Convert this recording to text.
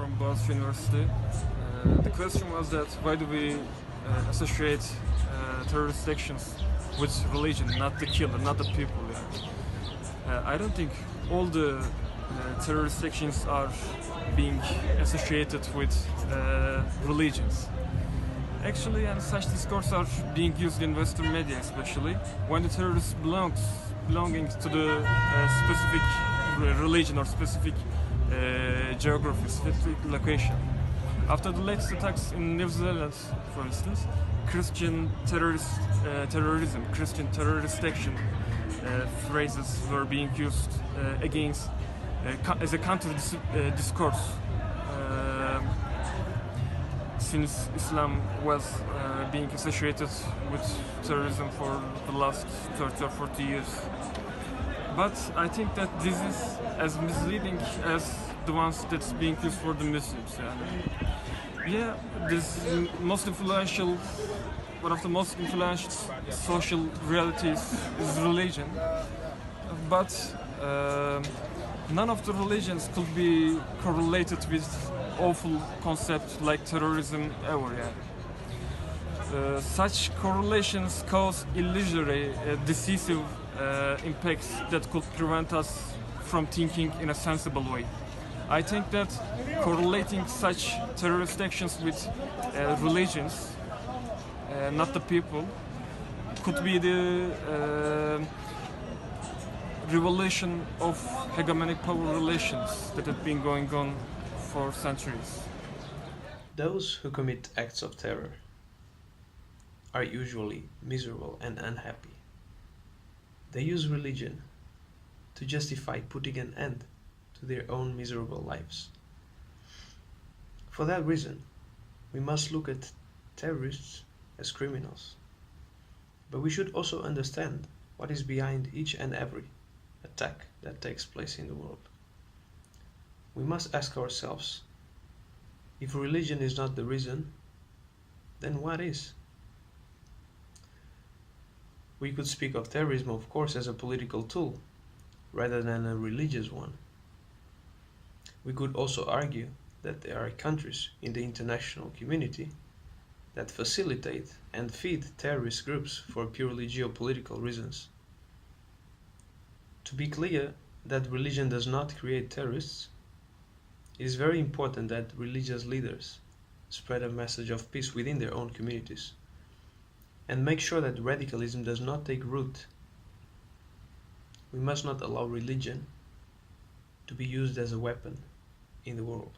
from Boğaziçi University. The question was that why do we associate terrorist actions with religion, not the killer, not the people? I don't think all the terrorist actions are being associated with religions. Actually, and such discourse are being used in Western media, especially when the terrorist belonging to the specific religion or specific geography, specific location. After the latest attacks in New Zealand, for instance, Christian terrorism, Christian terrorist action phrases were being used against as a counter discourse. Since Islam was being associated with terrorism for the last 30 or 40 years. But I think that this is as misleading as the ones that's being used for the Muslims. Yeah, this most influential, one of the most influential social realities is religion. But none of the religions could be correlated with awful concept like terrorism ever. Such correlations cause illusory, decisive impacts that could prevent us from thinking in a sensible way. I think that correlating such terrorist actions with religions, not the people, could be the revolution of hegemonic power relations that have been going on for centuries. Those who commit acts of terror are usually miserable and unhappy. They use religion to justify putting an end to their own miserable lives. For that reason, we must look at terrorists as criminals. But we should also understand what is behind each and every attack that takes place in the world. We must ask ourselves, if religion is not the reason, then what is? We could speak of terrorism, of course, as a political tool, rather than a religious one. We could also argue that there are countries in the international community that facilitate and feed terrorist groups for purely geopolitical reasons. To be clear that religion does not create terrorists, it is very important that religious leaders spread a message of peace within their own communities and make sure that radicalism does not take root. We must not allow religion to be used as a weapon in the world.